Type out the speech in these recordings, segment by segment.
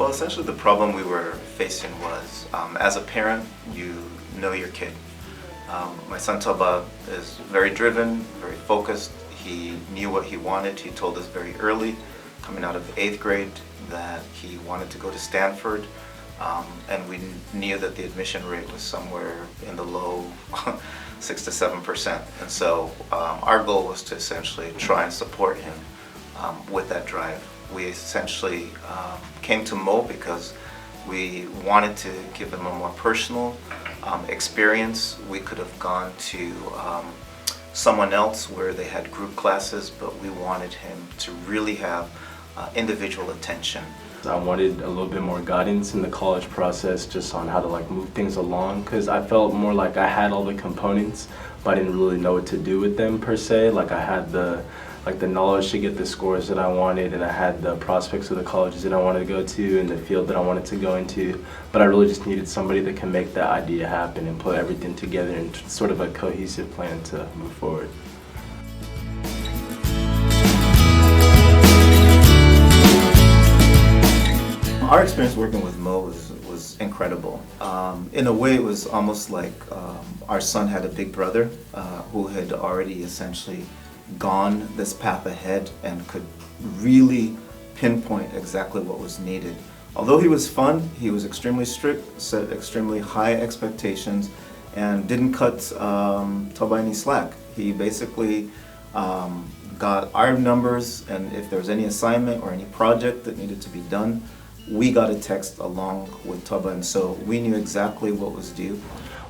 Well, essentially the problem we were facing was, as a parent, you know your kid. My son Toba is very driven, very focused. He knew what he wanted. He told us very early, coming out of 8th grade, that he wanted to go to Stanford. And we knew that the admission rate was somewhere in the low 6 to 7%. And so our goal was to essentially try and support him with that drive. We essentially came to Mo because we wanted to give him a more personal experience. We could have gone to someone else where they had group classes, but we wanted him to really have individual attention. I wanted a little bit more guidance in the college process, just on how to move things along, because I felt more like I had all the components, but I didn't really know what to do with them per se. I had the knowledge to get the scores that I wanted, and I had the prospects of the colleges that I wanted to go to and the field that I wanted to go into, but I really just needed somebody that can make that idea happen and put everything together in sort of a cohesive plan to move forward. Our experience working with Mo was incredible. In a way, it was almost like our son had a big brother who had already essentially gone this path ahead and could really pinpoint exactly what was needed. Although he was fun, he was extremely strict, set extremely high expectations, and didn't cut Toba any slack. He basically got our numbers, and if there was any assignment or any project that needed to be done, we got a text along with Toba, and so we knew exactly what was due.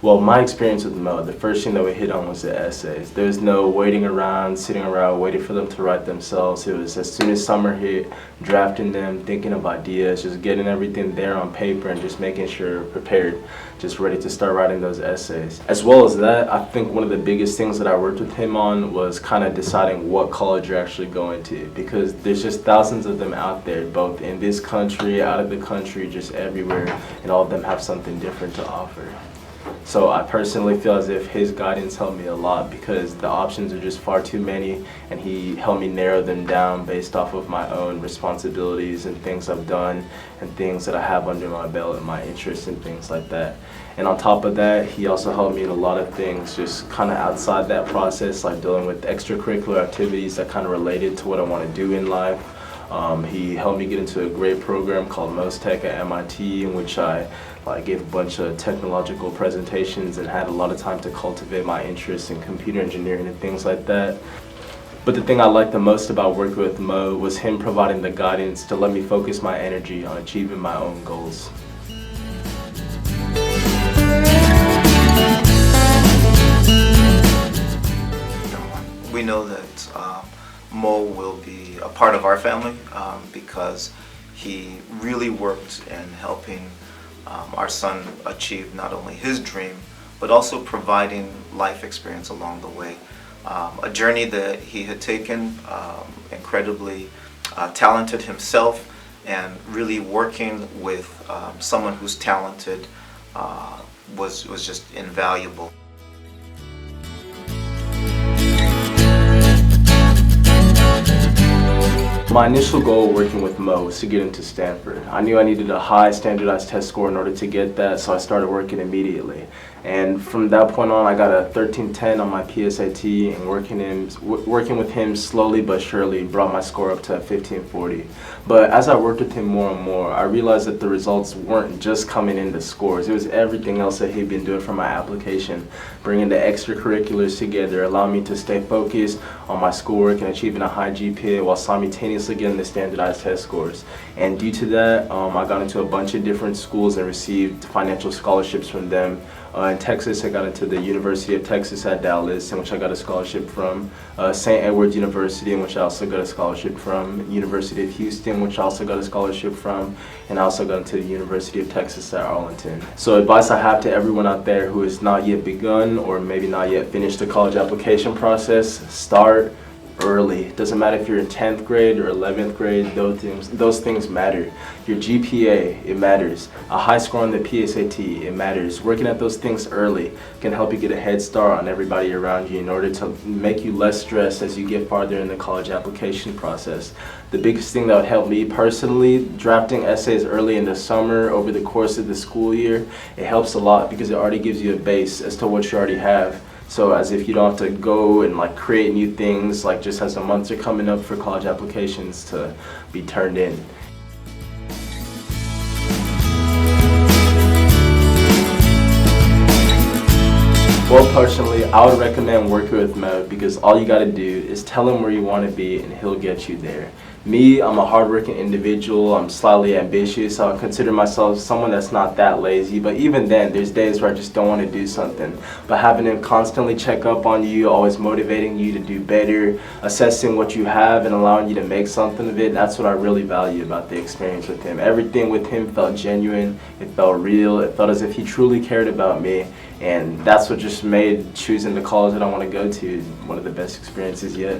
Well, my experience with Mo, the first thing that we hit on was the essays. There's no waiting around, sitting around, waiting for them to write themselves. It was as soon as summer hit, drafting them, thinking of ideas, just getting everything there on paper and just making sure prepared, just ready to start writing those essays. As well as that, I think one of the biggest things that I worked with him on was kind of deciding what college you're actually going to, because there's just thousands of them out there, both in this country, out of the country, just everywhere, and all of them have something different to offer. So I personally feel as if his guidance helped me a lot, because the options are just far too many, and he helped me narrow them down based off of my own responsibilities and things I've done and things that I have under my belt and my interests and things like that. And on top of that, he also helped me in a lot of things just kind of outside that process, like dealing with extracurricular activities that kind of related to what I want to do in life. He helped me get into a great program called Tech at MIT, in which I gave a bunch of technological presentations and had a lot of time to cultivate my interest in computer engineering and things like that. But the thing I liked the most about working with Mo was him providing the guidance to let me focus my energy on achieving my own goals. We know that Mo will be a part of our family because he really worked in helping our son achieve not only his dream, but also providing life experience along the way. A journey that he had taken, incredibly talented himself, and really working with someone who's talented was just invaluable. My initial goal working with Mo was to get into Stanford. I knew I needed a high standardized test score in order to get that, so I started working immediately. And from that point on, I got a 1310 on my PSAT, and working with him slowly but surely brought my score up to 1540. But as I worked with him more and more, I realized that the results weren't just coming in the scores. It was everything else that he'd been doing for my application, bringing the extracurriculars together, allowing me to stay focused on my schoolwork and achieving a high GPA while simultaneously getting the standardized test scores. And due to that, I got into a bunch of different schools and received financial scholarships from them. In Texas, I got into the University of Texas at Dallas, in which I got a scholarship from, St. Edward's University, in which I also got a scholarship from, University of Houston, which I also got a scholarship from, and I also got into the University of Texas at Arlington. So advice I have to everyone out there who has not yet begun or maybe not yet finished the college application process: start early. It doesn't matter if you're in 10th grade or 11th grade, those things matter. Your GPA, it matters. A high score on the PSAT, it matters. Working at those things early can help you get a head start on everybody around you in order to make you less stressed as you get farther in the college application process. The biggest thing that would help me personally, drafting essays early in the summer over the course of the school year, it helps a lot because it already gives you a base as to what you already have. So as if you don't have to go and like create new things like just as the months are coming up for college applications to be turned in. Well, personally, I would recommend working with Mo because all you gotta do is tell him where you want to be and he'll get you there. Me, I'm a hardworking individual, I'm slightly ambitious, so I consider myself someone that's not that lazy, but even then, there's days where I just don't want to do something. But having him constantly check up on you, always motivating you to do better, assessing what you have and allowing you to make something of it, that's what I really value about the experience with him. Everything with him felt genuine, it felt real, it felt as if he truly cared about me, and that's what just made choosing the college that I want to go to one of the best experiences yet.